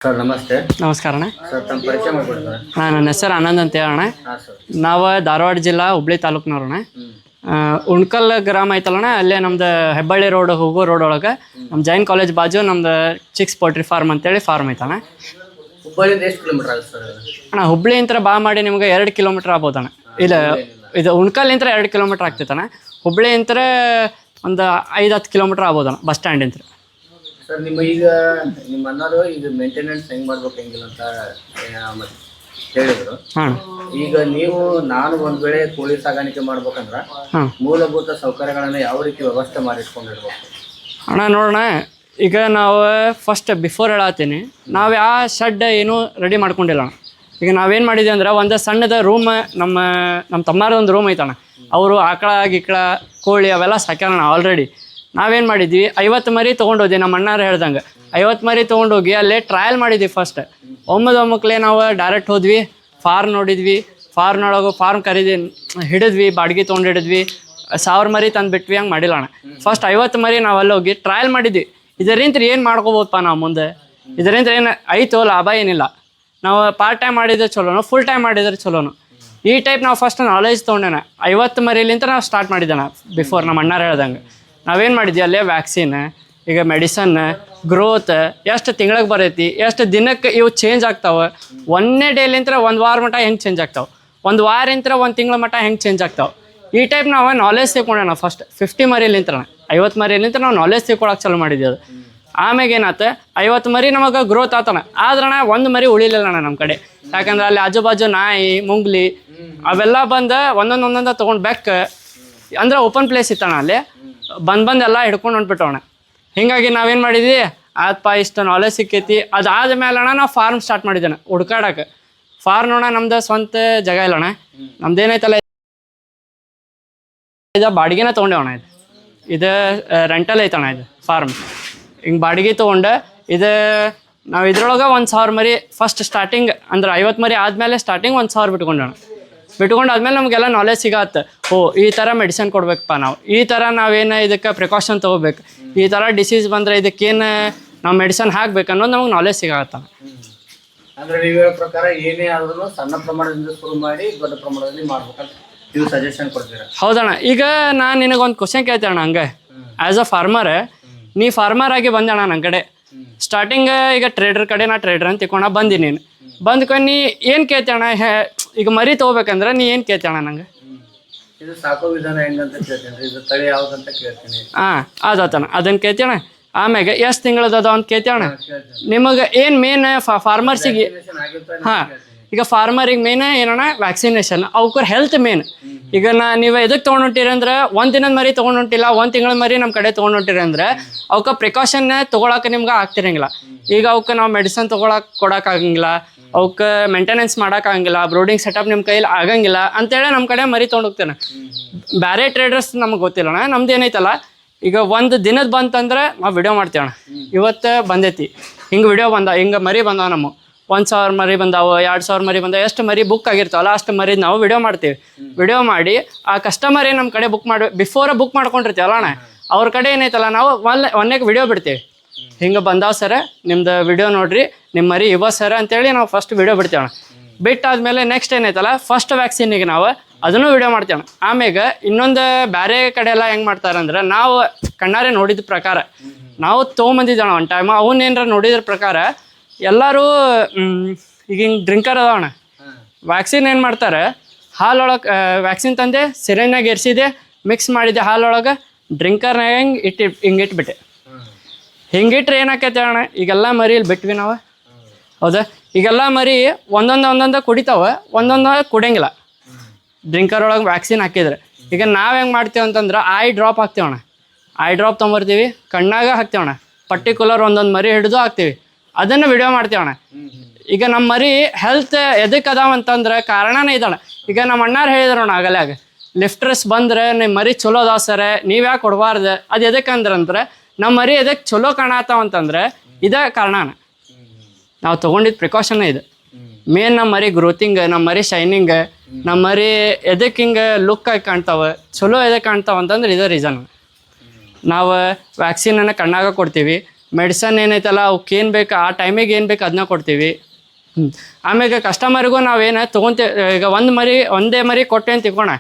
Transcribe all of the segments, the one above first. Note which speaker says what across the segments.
Speaker 1: Sir ನಮಸ್ತೆ.
Speaker 2: ನಮಸ್ಕಾರ ಅಣ್ಣ.
Speaker 1: ಸರ್ ತಮ್ಮ ಪರಿಚಯ ಮಾಡ್ಕೊಡಿ ಸರ್.
Speaker 2: ನನ್ನ ಹೆಸರು ಆನಂದ್ ಅಂತ ಹೇಳೋಣ.
Speaker 1: ಹಾಂ ಸರ್.
Speaker 2: ನಾವು ಧಾರವಾಡ ಜಿಲ್ಲಾ ಹುಬ್ಳಿ ತಾಲೂಕ್ನವ್ರಣ್ಣ. ಉಣ್ಕಲ್ ಗ್ರಾಮ ಐತಲ್ಲಣ್ಣ, ಅಲ್ಲೇ ನಮ್ದು ಹೆಬ್ಬಳ್ಳಿ ರೋಡ್ ಹೋಗೋ ರೋಡ್ ಒಳಗೆ ನಮ್ಮ ಜೈನ್ ಕಾಲೇಜ್ ಬಾಜು ನಮ್ದು ಚಿಕ್ಸ್ ಪೋಲ್ಟ್ರಿ ಫಾರ್ಮ್ ಅಂತೇಳಿ ಫಾರ್ಮ್ ಐತಣ್ಣ.
Speaker 1: ಹುಬ್ಬಳ್ಳಿಯಿಂದ ಎಷ್ಟು ಕಿಲೋಮೀಟರ್ ಆಗುತ್ತೆ ಸರ್?
Speaker 2: ಅಣ್ಣ ಹುಬ್ಳಿ ಇಂತ್ರ ಬಾ ಮಾಡಿ ನಿಮ್ಗೆ 2 ಕಿಲೋಮೀಟ್ರ್ ಆಗ್ಬೋದಣ್ಣ. ಇದು ಉಣ್ಕಲ್ ಇಂತ್ರ 2 ಕಿಲೋಮೀಟ್ರ್ ಆಗ್ತೈತಣ್ಣ. ಹುಬ್ಳಿ ಇಂತ್ರ ಒಂದು 5-10 ಕಿಲೋಮೀಟ್ರ್ ಆಗ್ಬೋದಣ್ಣ ಬಸ್ ಸ್ಟ್ಯಾಂಡ್ ಇಂತ್ರ.
Speaker 1: ಸರ್ ನಿಮ್ಮ ಅಣ್ಣರು ಈಗ ಮೇಂಟೆನೆನ್ಸ್ ಹೆಂಗೆ ಮಾಡ್ಬೇಕು ಹೆಂಗಿಲ್ಲ ಅಂತ ಹೇಳಿದ್ರು. ಈಗ ನಾನು ಒಂದ್ ವೇಳೆ ಕೋಳಿ ಸಾಗಾಣಿಕೆ ಮಾಡ್ಬೇಕಂದ್ರೆ ಮೂಲಭೂತ ಸೌಕರ್ಯಗಳನ್ನ ಯಾವ ರೀತಿ ವ್ಯವಸ್ಥೆ ಮಾಡಿಟ್ಕೊಂಡಿರ್ಬೇಕು?
Speaker 2: ಅಣ್ಣ ನೋಡೋಣ, ಈಗ ನಾವು ಫಸ್ಟ್ ಬಿಫೋರ್ ಹೇಳತ್ತೀನಿ, ನಾವು ಯಾವ ಶೆಡ್ ಏನೂ ರೆಡಿ ಮಾಡ್ಕೊಂಡಿಲ್ಲ ಅಣ್ಣ. ಈಗ ನಾವೇನು ಮಾಡಿದ್ವಿ ಅಂದ್ರೆ ಒಂದು ಸಣ್ಣದ ರೂಮ್ ನಮ್ಮ ತಮ್ಮಾರದೊಂದು ರೂಮ್ ಐತಣ್ಣ. ಅವರು ಆಕಳ ಗಿಕ್ಕಳ ಕೋಳಿ ಅವೆಲ್ಲ ಸಾಕ್ಯಾರಣ್ಣ ಆಲ್ರೆಡಿ. ನಾವೇನು ಮಾಡಿದ್ವಿ, 50 ಮರಿ ತೊಗೊಂಡೋದ್ವಿ. ನಮ್ಮ ಅಣ್ಣಾರು ಹೇಳ್ದಂಗೆ 50 ಮರಿ ತೊಗೊಂಡೋಗಿ ಅಲ್ಲೇ ಟ್ರಯಲ್ ಮಾಡಿದ್ವಿ. ಫಸ್ಟ್ ಒಮ್ಮಕ್ಲೇ ನಾವು ಡೈರೆಕ್ಟ್ ಹೋದ್ವಿ, ಫಾರ್ಮ್ ನೋಡಿದ್ವಿ. ಫಾರ್ಮ್ನೊಳಗೆ ಫಾರ್ಮ್ ಹಿಡಿದ್ವಿ, ಬಾಡಿಗೆ ತೊಗೊಂಡು ಹಿಡಿದ್ವಿ. 1000 ಮರಿ ತಂದು ಬಿಟ್ವಿ. ಹಂಗೆ ಮಾಡಿಲ್ಲ ಅಣ್ಣ. ಫಸ್ಟ್ 50 ಮರಿ ನಾವು ಅಲ್ಲಿ ಹೋಗಿ ಟ್ರಯಲ್ ಮಾಡಿದ್ವಿ. ಇದರಿಂದ ಏನು ಮಾಡ್ಕೋಬೋದಪ್ಪ ನಾವು ಮುಂದೆ, ಇದರಿಂದ ಏನು ಐತೋ ಲಾಭ ಏನಿಲ್ಲ. ನಾವು ಪಾರ್ಟ್ ಟೈಮ್ ಮಾಡಿದ್ರೆ ಚಲೋನು, ಫುಲ್ ಟೈಮ್ ಮಾಡಿದ್ರೆ ಚಲೋನು. ಈ ಟೈಪ್ ನಾವು ಫಸ್ಟ್ ನಾಲೆಜ್ ತೊಗೊಂಡೇನ. 50 ಮರಿಲಿಂತ ನಾವು ಸ್ಟಾರ್ಟ್ ಮಾಡಿದ್ದೇನೆ ಬಿಫೋರ್. ನಮ್ಮ ಅಣ್ಣಾರು ಹೇಳ್ದಂಗೆ ನಾವೇನು ಮಾಡಿದ್ವಿ, ಅಲ್ಲೇ ವ್ಯಾಕ್ಸಿನ್, ಈಗ ಮೆಡಿಸನ್, ಗ್ರೋತ್, ಎಷ್ಟು ತಿಂಗಳಿಗೆ ಬರೈತಿ, ಎಷ್ಟು ದಿನಕ್ಕೆ ಇವು ಚೇಂಜ್ ಆಗ್ತಾವೆ. 1ನೇ ಡೇಲಿಂತ್ರ 1 ವಾರ ಮಟ್ಟ ಹೆಂಗೆ ಚೇಂಜ್ ಆಗ್ತಾವೆ, 1 ವಾರಿಂತ್ರ 1 ತಿಂಗಳ ಮಟ್ಟ ಹೆಂಗೆ ಚೇಂಜ್ ಆಗ್ತಾವೆ. ಈ ಟೈಪ್ ನಾವು ನಾಲೆಜ್ ತಿಳ್ಕೊಂಡೇಣ. ಫಸ್ಟ್ 50 ಮರಿಲಿಂತ್ರ 50 ಮರಿಲಿಂತ್ರ ನಾವು ನಾಲೆಜ್ ತಿಳ್ಕೊಳಕ್ಕೆ ಚಾಲು ಮಾಡಿದ್ವಿ. ಅದು ಆಮ್ಯಾಗ ಏನಾಯ್ತು, 50 ಮರಿ ನಮಗೆ ಗ್ರೋತ್ ಆತಣ. ಆದ್ರಣ 1 ಮರಿ ಉಳಿಲಿಲ್ಲ ಅಣ್ಣ ನಮ್ಮ ಕಡೆ. ಯಾಕಂದ್ರೆ ಅಲ್ಲಿ ಆಜು ಬಾಜು ನಾಯಿ, ಮುಂಗ್ಲಿ ಅವೆಲ್ಲ ಬಂದು ಒಂದೊಂದು ತೊಗೊಂಡು ಬೆಕ್ಕ ಅಂದ್ರೆ ಓಪನ್ ಪ್ಲೇಸ್ ಇತ್ತಣ್ಣ. ಅಲ್ಲಿ ಬಂದು ಎಲ್ಲ ಹಿಡ್ಕೊಂಡು ಹೊಂಟ್ಬಿಟ್ಟವಣ್ಣ. ಹೀಗಾಗಿ ನಾವೇನು ಮಾಡಿದ್ವಿ, ಆತ್ಪ ಇಷ್ಟು ನಾಲೆಜ್ ಸಿಕ್ಕೈತಿ. ಅದಾದ ಮೇಲೆ ಅಣ್ಣ ನಾವು ಫಾರ್ಮ್ ಸ್ಟಾರ್ಟ್ ಮಾಡಿದ್ದೇನೆ ಹುಡ್ಕಾಡಕ್ಕೆ. ಫಾರ್ಮ್ ಅಣ್ಣ ನಮ್ದು ಸ್ವಂತ ಜಾಗ ಇಲ್ಲಣ್ಣ. ನಮ್ದೇನೈತಲ್ಲ ಇದು ಬಾಡಿಗೆನ ತೊಗೊಂಡೇವಣ್ಣ. ಇದು ರೆಂಟಲ್ ಐತಣ್ಣ. ಇದು ಫಾರ್ಮ್ ಹಿಂಗೆ ಬಾಡಿಗೆ ತೊಗೊಂಡು ಇದು ನಾವು ಇದ್ರೊಳಗೆ 1000 ಮರಿ ಫಸ್ಟ್ ಸ್ಟಾರ್ಟಿಂಗ್ ಅಂದ್ರೆ 50 ಮರಿ ಆದಮೇಲೆ ಸ್ಟಾರ್ಟಿಂಗ್ 1000 ಬಿಟ್ಕೊಂಡೋಣ. ಬಿಟ್ಕೊಂಡಾದ್ಮೇಲೆ ನಮಗೆಲ್ಲ ನಾಲೆಜ್ ಸಿಗತ್ತೆ. ಈ ಥರ ಮೆಡಿಸಿನ್ ಕೊಡ್ಬೇಕಪ್ಪ, ನಾವು ಈ ಥರ ನಾವೇನು ಇದಕ್ಕೆ ಪ್ರಿಕಾಷನ್ ತೊಗೋಬೇಕು, ಈ ಥರ ಡಿಸೀಸ್ ಬಂದರೆ ಇದಕ್ಕೇನು ನಾವು ಮೆಡಿಸಿನ್ ಹಾಕ್ಬೇಕು ಅನ್ನೋದು ನಮಗೆ ನಾಲೆಜ್ ಸಿಗತ್ತ.
Speaker 1: ಅಂದರೆ ನೀವು ಹೇಳೋ ಪ್ರಕಾರ ಏನೇ ಆದ್ರೂ ಸಣ್ಣ ಪ್ರಮಾಣದಿಂದ ಶುರು ಮಾಡಿ ದೊಡ್ಡ ಪ್ರಮಾಣದಲ್ಲಿ ಮಾಡ್ಬೇಕಂತ ನೀವು ಸಜೆಷನ್ ಕೊಡ್ತೀರಾ? ಹೌದಣ್ಣ.
Speaker 2: ಈಗ ನಾನು ನಿನಗೊಂದು ಕ್ವಶನ್ ಕೇಳ್ತೇನೆ ಅಣ್ಣ. ಹಂಗೆ ಆ್ಯಸ್ ಅ ಫಾರ್ಮರ್, ನೀ ಫಾರ್ಮರ್ ಆಗಿ ಬಂದಣ್ಣ ನನ್ನ ಕಡೆ. ಸ್ಟಾರ್ಟಿಂಗ್ ಈಗ ಟ್ರೇಡರ್ ಕಡೆ ನಾ ಟ್ರೇಡರ್ ಅಂತ ತಿಳ್ಕೊಂಡ ಬಂದಿ. ನೀನು ಬಂದ್ಕೊಂಡು ನೀ ಏನು ಕೇಳ್ತೇಣ, ಈಗ ಮರಿ ತೊಗೋಬೇಕಂದ್ರೆ ನೀ ಏನು ಕೇಳ್ತೇಣ ನಂಗೆ?
Speaker 1: ಇದು ಸಾಕೋ ವಿಧಾನ ಹೆಂಗಂತ ಕೇಳ್ತೇನೆ, ಇದು ತಳಿ ಯಾವುದಂತ ಕೇಳ್ತೀನಿ.
Speaker 2: ಅದತಣ ಅದನ್ನು ಕೇಳ್ತೇಣ. ಆಮ್ಯಾಗ ಎಷ್ಟು ತಿಂಗಳದ ಅಂತ ಕೇಳ್ತೇಣ. ನಿಮಗೆ ಏನು ಮೇನ್ ಫಾರ್ಮರ್ಸಿಗೆ, ಈಗ ಫಾರ್ಮರಿಗೆ ಮೇನ್ ಏನಣ್ಣ ವ್ಯಾಕ್ಸಿನೇಷನ್, ಅವ್ಕರ್ ಹೆಲ್ತ್ ಮೇನ್. ಈಗ ನೀವು ಎದಕ್ಕೆ ತೊಗೊಂಡು ಅಂದ್ರೆ 1 ದಿನದ ಮರಿ ತೊಗೊಂಡು ಹೊಂಟಿಲ್ಲ, 1 ತಿಂಗಳ ಮರಿ ನಮ್ಮ ಕಡೆ ತೊಗೊಂಡು ಹೊಂಟಿರಿ ಅಂದ್ರೆ ಅವಕ್ಕೆ ಪ್ರಿಕಾಷನ್ ತೊಗೊಳಕ್ಕೆ ನಿಮ್ಗೆ ಆಗ್ತಿರಂಗಿಲ್ಲ. ಈಗ ಅವಕ್ಕೆ ನಾವು ಮೆಡಿಸನ್ ಕೊಡೋಕ್ಕಾಗಂಗಿಲ್ಲ, ಅವಕ್ಕೆ ಮೇಂಟೆನೆನ್ಸ್ ಮಾಡೋಕ್ಕಾಗಂಗಿಲ್ಲ, ಬ್ರೋಡಿಂಗ್ ಸೆಟಪ್ ನಿಮ್ಮ ಕೈಯಲ್ಲಿ ಆಗಂಗಿಲ್ಲ ಅಂತೇಳಿ ನಮ್ಮ ಕಡೆ ಮರಿ ತೊಗೊಂಡೋಗ್ತೇನೆ. ಬೇರೆ ಟ್ರೇಡರ್ಸ್ ನಮಗೆ ಗೊತ್ತಿಲ್ಲಣ್ಣ. ನಮ್ದು ಏನೈತಲ್ಲ, ಈಗ 1 ದಿನದ ಬಂತಂದ್ರೆ ನಾವು ವಿಡಿಯೋ ಮಾಡ್ತೇವಣ್ಣ. ಇವತ್ತು ಬಂದೈತಿ ಹಿಂಗೆ ವಿಡಿಯೋ ಹಿಂಗೆ ಮರಿ ಬಂದಾವ. ನಮ್ಮ 1000 ಮರಿ ಬಂದಾವು, 2000 ಮರಿ ಬಂದಾವ. ಎಷ್ಟು ಮರಿ ಬುಕ್ ಆಗಿರ್ತಾವಲ್ಲ ಅಷ್ಟು ಮರಿ ನಾವು ವಿಡಿಯೋ ಮಾಡ್ತೀವಿ. ವಿಡಿಯೋ ಮಾಡಿ ಆ ಕಸ್ಟಮರ್ ಏನು ನಮ್ಮ ಕಡೆ ಬಿಫೋರ ಬುಕ್ ಮಾಡ್ಕೊಂಡಿರ್ತೀವಲ್ಲ ಅಣ್ಣ, ಅವ್ರ ಕಡೆ ಏನೈತಲ್ಲ ನಾವು ಒಂದಕ್ಕೆ ವಿಡಿಯೋ ಬಿಡ್ತೀವಿ. ಹಿಂಗೆ ಬಂದಾವ ಸರ, ನಿಮ್ದು ವಿಡಿಯೋ ನೋಡ್ರಿ, ನಿಮ್ಮ ಮರಿ ಸರ ಅಂತೇಳಿ ನಾವು ಫಸ್ಟ್ ವಿಡಿಯೋ ಬಿಡ್ತೇವಣ. ಬಿಟ್ಟಾದ್ಮೇಲೆ ನೆಕ್ಸ್ಟ್ ಏನೈತಲ್ಲ ಫಸ್ಟ್ ವ್ಯಾಕ್ಸಿನಿಗೆ ನಾವು ಅದನ್ನು ವಿಡಿಯೋ ಮಾಡ್ತೇವಣ. ಆಮ್ಯಾಗ ಇನ್ನೊಂದು ಬೇರೆ ಕಡೆ ಎಲ್ಲ ಹೆಂಗೆ ಮಾಡ್ತಾರಂದ್ರೆ, ನಾವು ಕಣ್ಣಾರೆ ನೋಡಿದ ಪ್ರಕಾರ ನಾವು ತೊಗೊಂಬಂದಿದ್ದಣ ಒಂದು ಟೈಮ್. ಅವನ್ನೇನಾರ ನೋಡಿದ್ರ ಪ್ರಕಾರ ಎಲ್ಲರೂ ಈಗ ಹಿಂಗೆ ಡ್ರಿಂಕರ್ ಅದಾವಣ್ಣ. ವ್ಯಾಕ್ಸಿನ್ ಏನು ಮಾಡ್ತಾರೆ, ಹಾಲೊಳಗೆ ವ್ಯಾಕ್ಸಿನ್ ತಂದೆ ಸಿರೆನಾಗ ಎರ್ಸಿದೆ, ಮಿಕ್ಸ್ ಮಾಡಿದೆ ಹಾಲೊಳಗೆ, ಡ್ರಿಂಕರ್ನಾಗ ಹಿಂಗೆ ಇಟ್ಬಿಟ್ಟೆ. ಹಿಂಗಿಟ್ರೆ ಏನಾಕೈತೆ ಅಣ್ಣ, ಈಗೆಲ್ಲ ಮರಿ ಇಲ್ಲಿ ಬಿಟ್ವಿ ನಾವು. ಹೌದಾ, ಈಗೆಲ್ಲ ಮರಿ ಒಂದೊಂದು ಕುಡಿತಾವೆ, ಒಂದೊಂದು ಕುಡಿಯಂಗಿಲ್ಲ ಡ್ರಿಂಕರ್ ಒಳಗೆ ವ್ಯಾಕ್ಸಿನ್ ಹಾಕಿದ್ರೆ. ಈಗ ನಾವು ಹೆಂಗೆ ಮಾಡ್ತೀವಿ ಅಂತಂದ್ರೆ ಐ ಡ್ರಾಪ್ ಹಾಕ್ತೀವಣ್ಣ. ಐ ಡ್ರಾಪ್ ತೊಗೊಂಬರ್ತೀವಿ, ಕಣ್ಣಾಗ ಹಾಕ್ತೀವಣ್ಣ. ಪರ್ಟಿಕ್ಯುಲರ್ ಒಂದೊಂದು ಮರಿ ಹಿಡಿದು ಹಾಕ್ತೀವಿ, ಅದನ್ನು ವಿಡಿಯೋ ಮಾಡ್ತೀವಣ್ಣ. ಈಗ ನಮ್ಮ ಮರಿ ಹೆಲ್ತ್ ಎದಕ್ಕೆ ಅದಾವಂತಂದ್ರೆ ಕಾರಣನೇ ಇದ್ದಾಳೆ. ಈಗ ನಮ್ಮ ಅಣ್ಣಾರು ಹೇಳಿದ್ರಣ್ಣ ಆಗಲ್ಯಾಗ, ಲಿಫ್ಟರ್ಸ್ ಬಂದರೆ ನಿಮ್ಮ ಮರಿ ಚಲೋ ಅದಾವ ಸರ, ನೀವು ಯಾಕೆ ಕೊಡಬಾರ್ದು. ಅದು ಎದಕ್ಕೆ ಅಂದ್ರೆ ನಮ್ಮ ಮರಿ ಎದಕ್ಕೆ ಚಲೋ ಕಾಣತ್ತಾವಂತಂದ್ರೆ ಇದೇ ಕಾರಣನ. ನಾವು ತೊಗೊಂಡಿದ್ದು ಪ್ರಿಕಾಷನ್ ಇದು ಮೇನ್. ನಮ್ಮ ಮರಿ ಗ್ರೋತಿಂಗ್, ನಮ್ಮ ಮರಿ ಶೈನಿಂಗ್, ನಮ್ಮ ಮರಿ ಎದಕ್ಕೆ ಹಿಂಗೆ ಲುಕ್ ಆಗಿ ಕಾಣ್ತಾವೆ, ಚಲೋ ಎದಕ್ಕೆ ಕಾಣ್ತಾವ ಅಂತಂದ್ರೆ ಇದೇ ರೀಸನ್. ನಾವು ವ್ಯಾಕ್ಸಿನನ್ನು ಕಣ್ಣಾಗ ಕೊಡ್ತೀವಿ, ಮೆಡಿಸನ್ ಏನೈತಲ್ಲ ಅವಕ್ಕೆ ಏನು ಬೇಕು ಆ ಟೈಮಿಗೆ ಏನು ಬೇಕು ಅದನ್ನ ಕೊಡ್ತೀವಿ. ಆಮೇಲೆ ಕಸ್ಟಮರಿಗೂ ನಾವೇನು ತೊಗೊತೀವಿ, ಈಗ ಒಂದೇ ಮರಿ ಕೊಟ್ಟೆ ಅಂತ ತಿಳ್ಕೊಣ,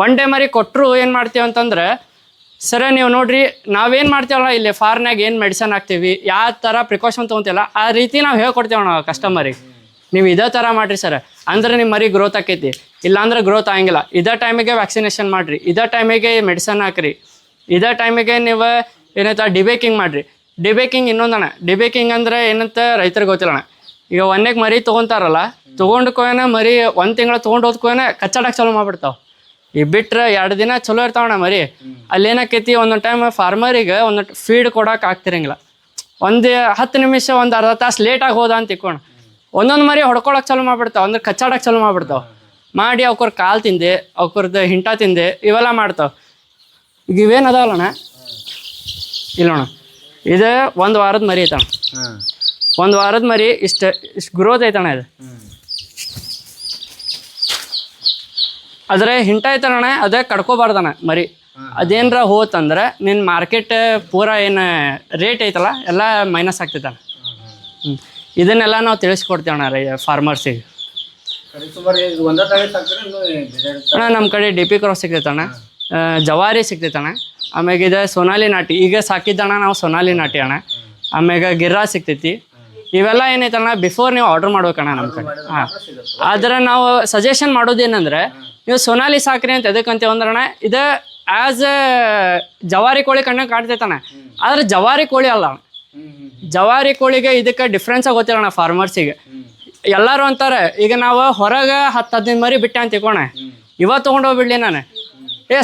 Speaker 2: ಒನ್ ಡೇ ಮರಿ ಕೊಟ್ಟರು ಏನು ಮಾಡ್ತೀವಿ ಅಂತಂದ್ರೆ, ಸರ ನೀವು ನೋಡಿರಿ ನಾವೇನು ಮಾಡ್ತೀವಲ್ಲ ಇಲ್ಲಿ ಫಾರ್ಮ್ನಾಗ ಏನು ಮೆಡಿಸನ್ ಹಾಕ್ತೀವಿ, ಯಾವ ಥರ ಪ್ರಿಕಾಷನ್ ತೊಗೊತೀವಲ್ಲ ಆ ರೀತಿ ನಾವು ಹೇಳ್ಕೊಡ್ತೀವಿ ನಾವು ಕಸ್ಟಮರಿಗೆ. ನೀವು ಇದೇ ಥರ ಮಾಡಿರಿ ಸರ್, ಅಂದ್ರೆ ನಿಮ್ಮ ಮರಿ ಗ್ರೋತ್ ಆಕೈತಿ, ಇಲ್ಲಾಂದ್ರೆ ಗ್ರೋತ್ ಆಗಂಗಿಲ್ಲ. ಇದೇ ಟೈಮಿಗೆ ವ್ಯಾಕ್ಸಿನೇಷನ್ ಮಾಡಿರಿ, ಇದೇ ಟೈಮಿಗೆ ಮೆಡಿಸನ್ ಹಾಕ್ರಿ, ಇದೇ ಟೈಮಿಗೆ ನೀವು ಏನೈತೆ ಡಿಬೇಕಿಂಗ್ ಮಾಡಿರಿ. ಡಿಬೇಕಿಂಗ್ ಇನ್ನೊಂದಣ್ಣ, ಡಿಬೇಕಿಂಗ್ ಅಂದರೆ ಏನಂತ ರೈತರಿಗೆ ಗೊತ್ತಿಲ್ಲಣ್ಣ. ಈಗ ಒಂದೇಗೆ ಮರಿ ತೊಗೊತಾರಲ್ಲ, ತೊಗೊಂಡ್ಕೋನ ಮರಿ 1 ತಿಂಗಳು ತೊಗೊಂಡು ಹೋದ್ಕೋನ ಕಚ್ಚಾಡಕ್ಕೆ ಚಾಲೂ ಮಾಡಿಬಿಡ್ತಾವೆ. ಈ ಬಿಟ್ರೆ 2 ದಿನ ಚಲೋ ಇರ್ತಾವಣ್ಣ ಮರಿ. ಅಲ್ಲೇನಾಕೈತಿ ಒಂದೊಂದು ಟೈಮ್ ಫಾರ್ಮರಿಗೆ ಒಂದು ಫೀಡ್ ಕೊಡೋಕೆ ಆಗ್ತಿರಂಗಿಲ್ಲ, ಒಂದು 10 ನಿಮಿಷ ಒಂದು ಅರ್ಧ ತಾಸು ಲೇಟಾಗಿ ಹೋದ ಅಂತ ತಿಳ್ಕೊಣ, ಒಂದೊಂದು ಮರಿ ಹೊಡ್ಕೊಳಕ್ಕೆ ಚಾಲೂ ಮಾಡಿಬಿಡ್ತಾವೆ, ಅಂದ್ರೆ ಕಚ್ಚಾಡಕ್ಕೆ ಚಾಲೂ ಮಾಡಿಬಿಡ್ತಾವೆ. ಮಾಡಿ ಅವ್ರ ಕಾಲು ತಿಂದೆ, ಅವ್ರದ್ದು ಹಿಂಟ ತಿಂದೆ, ಇವೆಲ್ಲ ಮಾಡ್ತಾವೆ. ಈಗ ಇವೇನು ಅದಾವಲ್ಲಣ್ಣ, ಇಲ್ಲಣ್ಣ ಇದು 1 ವಾರದ ಮರಿ ಐತಣ್ಣ. 1 ವಾರದ ಮರಿ ಇಷ್ಟು ಗ್ರೋತ್ ಐತಣ್ಣ. ಇದು ಅದ್ರ ಹಿಂಟ ಐತಣ್ಣ, ಅದೇ ಕಡ್ಕೋಬಾರ್ದಣ್ಣ ಮರಿ. ಅದೇನರ ಹೋತಂದ್ರೆ ನಿನ್ನ ಮಾರ್ಕೆಟ್ ಪೂರ ಏನು ರೇಟ್ ಐತಲ್ಲ ಎಲ್ಲ ಮೈನಸ್ ಆಗ್ತೈತಣ್ಣ. ಇದನ್ನೆಲ್ಲ ನಾವು ತಿಳಿಸ್ಕೊಡ್ತೀವಣ್ಣ ಫಾರ್ಮರ್ಸಿಗೆ. ಅಣ್ಣ ನಮ್ಮ ಕಡೆ DP ಕ್ರಾಸ್ ಸಿಗ್ತೈತಣ್ಣ, ಜವಾರಿ ಸಿಗ್ತೈತಣ್ಣ, ಆಮ್ಯಾಗ ಇದು ಸೋನಾಲಿ ನಾಟಿ ಈಗ ಸಾಕಿದ್ದಣ್ಣ ನಾವು, ಸೋನಾಲಿ ನಾಟಿ ಅಣ್ಣ. ಆಮ್ಯಾಗ ಗಿರ್ರಾ ಸಿಗ್ತೈತಿ. ಇವೆಲ್ಲ ಏನೈತಣ್ಣ ಬಿಫೋರ್ ನೀವು ಆರ್ಡರ್ ಮಾಡ್ಬೇಕಣ್ಣ ನಮ್ಮ ಕಡೆ. ಹಾಂ, ಆದ್ರೆ ನಾವು ಸಜೆಷನ್ ಮಾಡೋದೇನಂದ್ರೆ ನೀವು ಸೋನಾಲಿ ಸಾಕ್ರಿ ಅಂತ ಎದಕ್ಕಂತೀವಿ ಅಂದ್ರಣ್ಣ, ಇದು ಆ್ಯಸ್ ಜವಾರಿ ಕೋಳಿ ಕಣ್ಣಗೆ ಕಾಣ್ತೈತಣ್ಣ, ಆದ್ರೆ ಜವಾರಿ ಕೋಳಿ ಅಲ್ಲ. ಜವಾರಿ ಕೋಳಿಗೆ ಇದಕ್ಕೆ ಡಿಫ್ರೆನ್ಸ್ ಗೊತ್ತಿಲ್ಲಣ್ಣ ಫಾರ್ಮರ್ಸಿಗೆ. ಎಲ್ಲರೂ ಅಂತಾರೆ, ಈಗ ನಾವು ಹೊರಗೆ 10-15 ಮರಿ ಬಿಟ್ಟೆ ಅಂತ ತಿಳ್ಕೊಣ, ಇವತ್ತು ತೊಗೊಂಡೋಗ್ಬಿಡ್ಲಿ ನಾನು,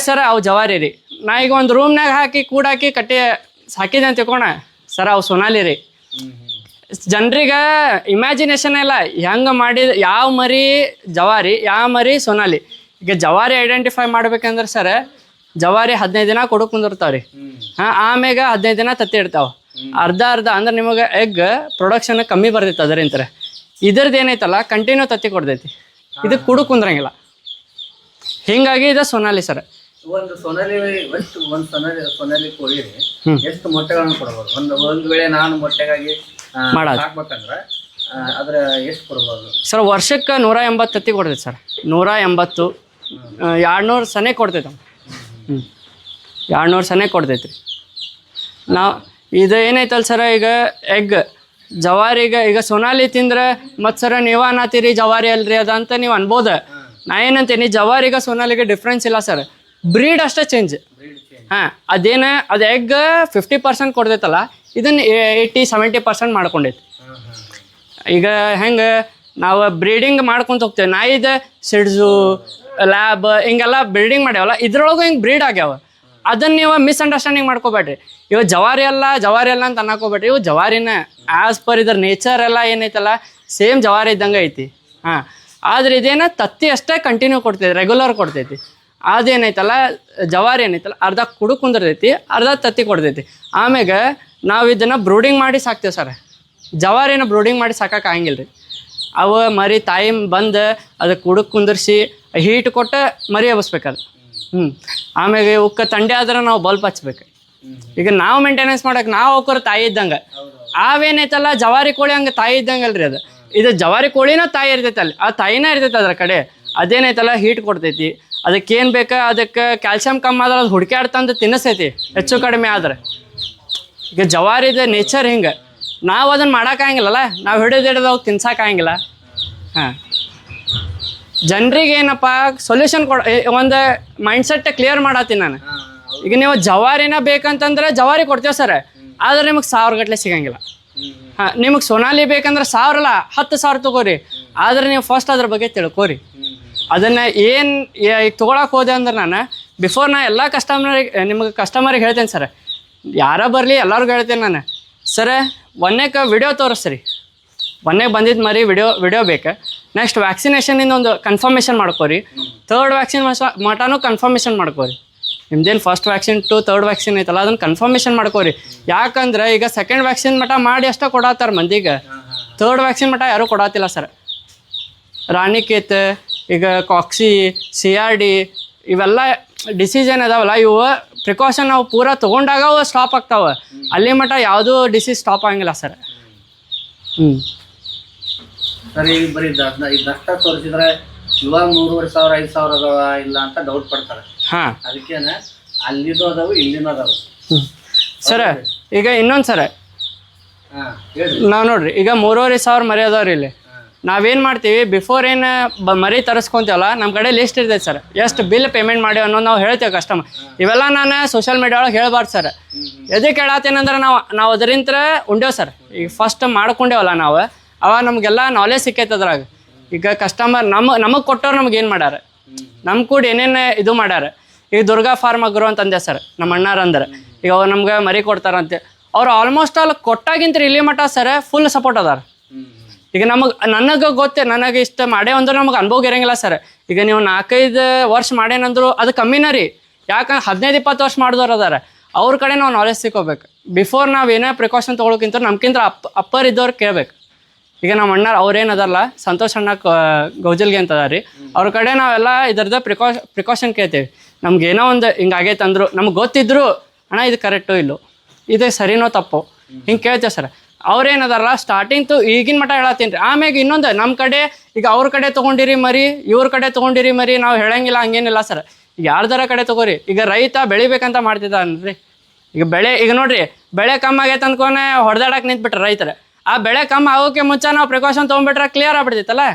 Speaker 2: ಸರ ಅವು ಜವಾರಿ ರೀ. ನಾ ಈಗ ಒಂದು ರೂಮ್ನಾಗ ಹಾಕಿ ಕೂಡಾಕಿ ಕಟ್ಟಿ ಹಾಕಿದೆ ಅಂತ ತಿಳ್ಕೊಣ, ಸರ ಅವು ಸೋನಾಲಿ ರೀ. ಜನರಿಗೆ ಇಮ್ಯಾಜಿನೇಷನ್ ಇಲ್ಲ ಹೆಂಗೆ ಮಾಡಿದ, ಯಾವ ಮರಿ ಜವಾರಿ ಯಾವ ಮರಿ ಸೋನಾಲಿ. ಈಗ ಜವಾರಿ ಐಡೆಂಟಿಫೈ ಮಾಡ್ಬೇಕಂದ್ರೆ ಸರ್, ಜವಾರಿ 15 ದಿನ ಕೊಡೋಕೆ ಕುಂದಿರ್ತಾವೆ ರೀ. ಹಾಂ, ಆಮ್ಯಾಗ 15 ದಿನ ತತ್ತಿ ಇಡ್ತಾವೆ, ಅರ್ಧ ಅಂದ್ರೆ ನಿಮಗೆ ಎಗ್ ಪ್ರೊಡಕ್ಷನ್ ಕಮ್ಮಿ ಬರ್ತೈತೆ ಅದರಿಂದ. ಇದ್ರದ್ದು ಏನೈತಲ್ಲ ಕಂಟಿನ್ಯೂ ತತ್ತಿ ಕೊಡ್ತೈತಿ, ಇದಕ್ಕೆ ಕುಡಕ್ಕೆ ಕುಂದ್ರಂಗಿಲ್ಲ. ಹಿಂಗಾಗಿ ಇದು ಸೋನಾಲಿ ಸರ್.
Speaker 1: ಒಂದು ಸೊನಾಲಿ ಕೋಳಿ ಎಷ್ಟು ಮೊಟ್ಟೆಗಳನ್ನು ಕೊಡ್ಬೋದು? ಒಂದು ವೇಳೆ ನಾನು ಮೊಟ್ಟೆಗಾಗಿ ಹಾಕ್ಬೇಕಂದ್ರೆ ಅದ್ರ ಎಷ್ಟು ಕೊಡ್ಬೋದು
Speaker 2: ಸರ್? ವರ್ಷಕ್ಕೆ 180 ತತ್ತಿ ಕೊಡ್ತೈತೆ ಸರ್. 180 200 ಸನೆ ಕೊಡ್ತೈತೆ. 200 ಸನೆ ಕೊಡ್ತೈತ್ರಿ. ನಾವು ಇದು ಏನೈತಲ್ಲ ಸರ, ಈಗ ಎಗ್ ಜವಾರಿಗೆ ಈಗ ಸೋನಾಲಿ ತಿಂದ್ರೆ ಮತ್ತು ಸರ ನೀವು ಅನ್ನತ್ತೀರಿ ಜವಾರಿ ಅಲ್ರಿ ಅದ ಅಂತ ನೀವು ಅನ್ಬೋದು. ನಾ ಏನಂತೀನಿ, ಜವಾರಿಗೆ ಸೋನಾಲಿಗೆ ಡಿಫ್ರೆನ್ಸ್ ಇಲ್ಲ ಸರ್, ಬ್ರೀಡ್ ಅಷ್ಟೇ ಚೇಂಜ್. ಹಾಂ, ಅದು ಎಗ್ 50% ಕೊಡ್ತೈತಲ್ಲ, ಇದನ್ನು 80-70% ಮಾಡ್ಕೊಂಡೈತಿ. ಈಗ ಹೆಂಗೆ ನಾವು ಬ್ರೀಡಿಂಗ್ ಮಾಡ್ಕೊಂತ ಹೋಗ್ತೇವೆ, ನಾಯಿದು ಸಿಡ್ಸು ಲ್ಯಾಬ್ ಹಿಂಗೆಲ್ಲ ಬ್ರೀಡಿಂಗ್ ಮಾಡ್ಯಾವಲ್ಲ, ಇದ್ರೊಳಗೂ ಹಿಂಗೆ ಬ್ರೀಡ್ ಆಗ್ಯಾವ. ಅದನ್ನು ನೀವು ಮಿಸ್ಅಂಡರ್ಸ್ಟ್ಯಾಂಡಿಂಗ್ ಮಾಡ್ಕೋಬೇಡ್ರಿ. ಇವು ಜವಾರಿ ಅಲ್ಲ ಅಂತ ಅನ್ನಕೋಬೇಡ್ರಿ, ಇವು ಜವಾರಿನ ಆ್ಯಸ್ ಪರ್ ಇದ್ರ ನೇಚರ್ ಎಲ್ಲ ಏನೈತಲ್ಲ ಸೇಮ್ ಜವಾರಿ ಇದ್ದಂಗೆ ಐತಿ. ಹಾಂ, ಆದ್ರೆ ಇದೇನ ತತ್ತಿ ಅಷ್ಟೇ ಕಂಟಿನ್ಯೂ ಕೊಡ್ತೈತಿ, ರೆಗ್ಯುಲರ್ ಕೊಡ್ತೈತಿ. ಅದೇನೈತಲ್ಲ ಜವಾರಿ ಏನೈತಲ್ಲ ಅರ್ಧ ಕುಡುಕ್ ಕುಂದಿರ್ತೈತಿ, ಅರ್ಧ ತತ್ತಿ ಕೊಡ್ತೈತಿ. ಆಮ್ಯಾಗ ನಾವು ಇದನ್ನು ಬ್ರೂಡಿಂಗ್ ಮಾಡಿ ಸಾಕ್ತೇವೆ ಸರ್. ಜವಾರಿನ ಬ್ರೂಡಿಂಗ್ ಮಾಡಿ ಸಾಕಕ್ಕೆ ಆಗಂಗಿಲ್ಲ ರೀ. ಅವು ಮರಿ ತಾಯಿ ಬಂದು ಅದಕ್ಕೆ ಕುಡುಕ್ ಕುಂದಿರ್ಸಿ ಹೀಟ್ ಕೊಟ್ಟು ಮರಿ ಹಬ್ಬಿಸ್ಬೇಕದು. ಆಮ್ಯಾಗ ಇವಕ್ಕೆ ತಂಡೆ ಆದ್ರೆ ನಾವು ಬಲ್ಪ್ ಹಚ್ಬೇಕು. ಈಗ ನಾವು ಮೇಂಟೆನೆನ್ಸ್ ಮಾಡಕ್ಕೆ ನಾವು ಅವಕ್ಕರ ತಾಯಿ ಇದ್ದಂಗೆ. ಅವೇನೈತಲ್ಲ ಜವಾರಿ ಕೋಳಿ ಹಂಗೆ ತಾಯಿ ಇದ್ದಂಗೆ ಅಲ್ರಿ ಅದು. ಇದು ಜವಾರಿ ಕೋಳಿನ ತಾಯಿ ಇರ್ತೈತೆ, ಅಲ್ಲಿ ಆ ತಾಯಿನೇ ಇರ್ತೈತೆ ಅದ್ರ ಕಡೆ. ಅದೇನೈತಲ್ಲ ಹೀಟ್ ಕೊಡ್ತೈತಿ, ಅದಕ್ಕೇನು ಬೇಕಾ, ಅದಕ್ಕೆ ಕ್ಯಾಲ್ಸಿಯಂ ಕಮ್ಮಿ ಆದ್ರೆ ಅದು ಹುಡುಕ್ಯಾಡ್ತಂದು ತಿನ್ನಿಸ್ತೈತಿ ಹೆಚ್ಚು ಕಡಿಮೆ ಆದ್ರೆ. ಈಗ ಜವಾರಿದ ನೇಚರ್ ಹಿಂಗೆ, ನಾವು ಅದನ್ನು ಮಾಡೋಕ್ಕಾಗಿಲ್ಲಲ್ಲ, ನಾವು ಹಿಡಿದು ಹೋಗಿ ತಿನ್ಸೋಕ್ಕಾಗಿಲ್ಲ. ಹಾಂ, ಜನರಿಗೆ ಏನಪ್ಪ ಸೊಲ್ಯೂಷನ್ ಒಂದು ಮೈಂಡ್ಸೆಟ್ ಕ್ಲಿಯರ್ ಮಾಡತ್ತೀನಿ ನಾನು. ಈಗ ನೀವು ಜವಾರಿನ ಬೇಕಂತಂದ್ರೆ ಜವಾರಿ ಕೊಡ್ತೇವೆ ಸರ್, ಆದರೆ ನಿಮಗೆ 1000 ಗಟ್ಟಲೆ ಸಿಗಂಗಿಲ್ಲ. ಹಾಂ, ನಿಮಗೆ ಸೋನಾಲಿ ಬೇಕಂದ್ರೆ 1000 ಅಲ್ಲ 10,000 ತೊಗೋರಿ, ಆದರೆ ನೀವು ಫಸ್ಟ್ ಅದ್ರ ಬಗ್ಗೆ ತಿಳ್ಕೊರಿ. ಅದನ್ನು ಏನು ಈಗ ತೊಗೊಳಕ್ಕೆ ಹೋದೆ ಅಂದ್ರೆ ನಾನು ಬಿಫೋರ್ ನಾ ಎಲ್ಲ ಕಸ್ಟಮರಿಗೆ ಹೇಳ್ತೇನೆ ಸರ್, ಯಾರ ಬರಲಿ ಎಲ್ಲರಿಗೂ ಹೇಳ್ತೇನೆ ನಾನು, ಸರ ಒಂದಕ್ಕೆ ವಿಡಿಯೋ ತೋರಿಸ್ರಿ, ಒಂದಕ್ಕೆ ಬಂದಿದ್ದು ಮರಿ ವಿಡಿಯೋ ಬೇಕು. ನೆಕ್ಸ್ಟ್ ವ್ಯಾಕ್ಸಿನೇಷನಿಂದ ಒಂದು ಕನ್ಫರ್ಮೇಷನ್ ಮಾಡ್ಕೋರಿ, 3rd ವ್ಯಾಕ್ಸಿನ್ ಮಟನೂ ಕನ್ಫರ್ಮೇಷನ್ ಮಾಡ್ಕೋರಿ. ನಿಮ್ದೇನು first vaccine to 3rd vaccine ಐತಲ್ಲ ಅದನ್ನು ಕನ್ಫರ್ಮೇಷನ್ ಮಾಡ್ಕೋರಿ. ಯಾಕಂದ್ರೆ ಈಗ 2nd ವ್ಯಾಕ್ಸಿನ್ ಮಟ ಮಾಡಿ ಅಷ್ಟೇ ಕೊಡತ್ತಾರ ಮಂದಿಗೆ, 3rd ವ್ಯಾಕ್ಸಿನ್ ಮಟ ಯಾರೂ ಕೊಡತ್ತಿಲ್ಲ ಸರ್. ರಾಣಿಕೇತ್, ಈಗ ಕಾಕ್ಸಿ, CRD ಇವೆಲ್ಲ ಡಿಸೀಸ್ ಏನು ಅದಾವಲ್ಲ, ಇವು ಪ್ರಿಕಾಷನ್ ನಾವು ಪೂರಾ ತೊಗೊಂಡಾಗ ಅವು ಸ್ಟಾಪ್ ಆಗ್ತಾವೆ. ಅಲ್ಲಿ ಮಟ್ಟ ಯಾವುದೂ ಡಿಸೀಸ್ ಸ್ಟಾಪ್ ಆಗಂಗಿಲ್ಲ ಸರ್.
Speaker 1: ಸರ್ ಈಗ ಬರೀ ಈಗ ನಷ್ಟ ತೋರಿಸಿದ್ರೆ ಇವಾಗ 3,500 5,000 ಅದಾವ ಇಲ್ಲ ಅಂತ ಡೌಟ್ ಪಡ್ತಾರೆ.
Speaker 2: ಹಾಂ,
Speaker 1: ಅದಕ್ಕೇನೆ ಅಲ್ಲಿನೂ ಅದಾವು ಇಲ್ಲಿನೂ ಅದಾವು.
Speaker 2: ಸರ್ ಈಗ ಇನ್ನೊಂದು ಸರ
Speaker 1: ಹೇಳ್ರಿ.
Speaker 2: ನಾವು ನೋಡ್ರಿ ಈಗ 3,500 ಮರಿ ಅದಾವ್ರಿ ಇಲ್ಲಿ. ನಾವೇನು ಮಾಡ್ತೀವಿ, ಬಿಫೋರ್ ಏನು ಮರಿ ತರಿಸ್ಕೊಂತೀವಲ್ಲ, ನಮ್ಮ ಕಡೆ ಲಿಸ್ಟ್ ಇರ್ತೈತೆ ಸರ್, ಎಷ್ಟು ಬಿಲ್ ಪೇಮೆಂಟ್ ಮಾಡಿ ಅನ್ನೋದು ನಾವು ಹೇಳ್ತೇವೆ ಕಸ್ಟಮರ್. ಇವೆಲ್ಲ ನಾನು ಸೋಷಿಯಲ್ ಮೀಡಿಯಾ ಒಳಗೆ ಹೇಳ್ಬಾರ್ದು ಸರ್. ಎದಕ್ಕೆ ಹೇಳತ್ತೇನಂದ್ರೆ ನಾವು ಅದರಿಂದ ಉಂಡೇವು ಸರ್. ಈಗ ಫಸ್ಟ್ ಮಾಡ್ಕೊಂಡೇವಲ್ಲ ನಾವು, ಅವಾಗ ನಮಗೆಲ್ಲ ನಾಲೆಜ್ ಸಿಕ್ಕೈತೆ ಅದ್ರಾಗ. ಈಗ ಕಸ್ಟಮರ್ ನಮಗೆ ಕೊಟ್ಟವ್ರು ನಮ್ಗೆ ಏನು ಮಾಡ್ಯಾರ, ನಮ್ಮ ಕೂಡ ಏನೇನು ಇದು ಮಾಡ್ಯಾರ. ಈಗ ದುರ್ಗಾ ಫಾರ್ಮ್ ಅಗ್ರೋ ಅಂತಂದೆ ಸರ್, ನಮ್ಮ ಅಣ್ಣಾರ ಅಂದ್ರೆ. ಈಗ ಅವ್ರು ನಮ್ಗೆ ಮರಿ ಕೊಡ್ತಾರಂತೆ. ಅವ್ರು ಆಲ್ಮೋಸ್ಟ್ ಆಲ್ ಕೊಟ್ಟಾಗಿಂತ ಇಲ್ಲಿ ಮಟ್ಟ ಸರ್ ಫುಲ್ ಸಪೋರ್ಟ್ ಅದಾರ. ಈಗ ನನಗೆ ಗೊತ್ತೇ, ನನಗೆ ಇಷ್ಟ ಮಾಡೇ ಅಂದ್ರೆ ನಮಗೆ ಅನುಭವ ಇರೋಂಗಿಲ್ಲ ಸರ್. ಈಗ ನೀವು 4-5 ವರ್ಷ ಮಾಡೇನಂದ್ರು ಅದು ಕಮ್ಮಿನ ರೀ. ಯಾಕಂದ್ರೆ 15-20 ವರ್ಷ ಮಾಡಿದವ್ರು ಅದಾರ. ಅವ್ರ ಕಡೆ ನಾವು ನಾಲೆಜ್ ಸಿಕ್ಕೋಬೇಕು. ಬಿಫೋರ್ ನಾವು ಏನೇ ಪ್ರಿಕಾಷನ್ ತೊಗೊಳಕ್ಕಿಂತ ನಮ್ಗಿಂತ ಅಪ್ಪರ್ ಇದ್ದವ್ರು ಕೇಳ್ಬೇಕು. ಈಗ ನಮ್ಮ ಅಣ್ಣ ಅವ್ರೇನು ಅದಲ್ಲ, ಸಂತೋಷ್ ಅಣ್ಣ ಗೌಜಲ್ಗೆ ಅಂತ ಅದಾರ ರೀ, ಅವ್ರ ಕಡೆ ನಾವೆಲ್ಲ ಇದ್ರದ್ದು ಪ್ರಿಕಾಷನ್ ಕೇಳ್ತೀವಿ. ನಮ್ಗೆ ಏನೋ ಒಂದು ಹಿಂಗಾಗೈತೆ ಅಂದರು, ನಮ್ಗೆ ಗೊತ್ತಿದ್ರು ಅಣ್ಣ ಇದು ಕರೆಕ್ಟು ಇಲ್ಲೋ, ಇದು ಸರಿನೋ ತಪ್ಪು ಹಿಂಗೆ ಕೇಳ್ತೇವೆ ಸರ್. ಅವ್ರೇನದಾರಲ್ಲ ಸ್ಟಾರ್ಟಿಂಗ್ ಈಗಿನ ಮಟ್ಟ ಹೇಳತ್ತೀನಿ ರೀ. ಆಮ್ಯಾಗ ಇನ್ನೊಂದು ನಮ್ಮ ಕಡೆ ಈಗ ಅವ್ರ ಕಡೆ ತೊಗೊಂಡಿರಿ ಮರಿ, ಇವ್ರ ಕಡೆ ತೊಗೊಂಡಿರಿ ಮರಿ, ನಾವು ಹೇಳಂಗಿಲ್ಲ ಹಂಗೇನಿಲ್ಲ ಸರ್. ಈಗ ಯಾರ್ದಾರ ಕಡೆ ತೊಗೋರಿ. ಈಗ ರೈತ ಬೆಳಿಬೇಕಂತ ಮಾಡ್ತಿದ್ದಾನ್ರಿ. ಈಗ ನೋಡ್ರಿ, ಬೆಳೆ ಕಮ್ಮಿ ಆಗೈತೆ ಅಂದ್ಕೊನೆ ಹೊಡೆದಾಡಕ್ಕೆ ನಿಂತ್ಬಿಟ್ರೆ ರೈತರು. ಆ ಬೆಳೆ ಕಮ್ಮಿ ಆಗೋಕ್ಕೆ ಮುಂಚೆ ನಾವು ಪ್ರಿಕಾಷನ್ ತೊಗೊಂಡ್ಬಿಟ್ರೆ ಕ್ಲಿಯರ್ ಆಗ್ಬಿಡ್ತೈತಲ್ಲ.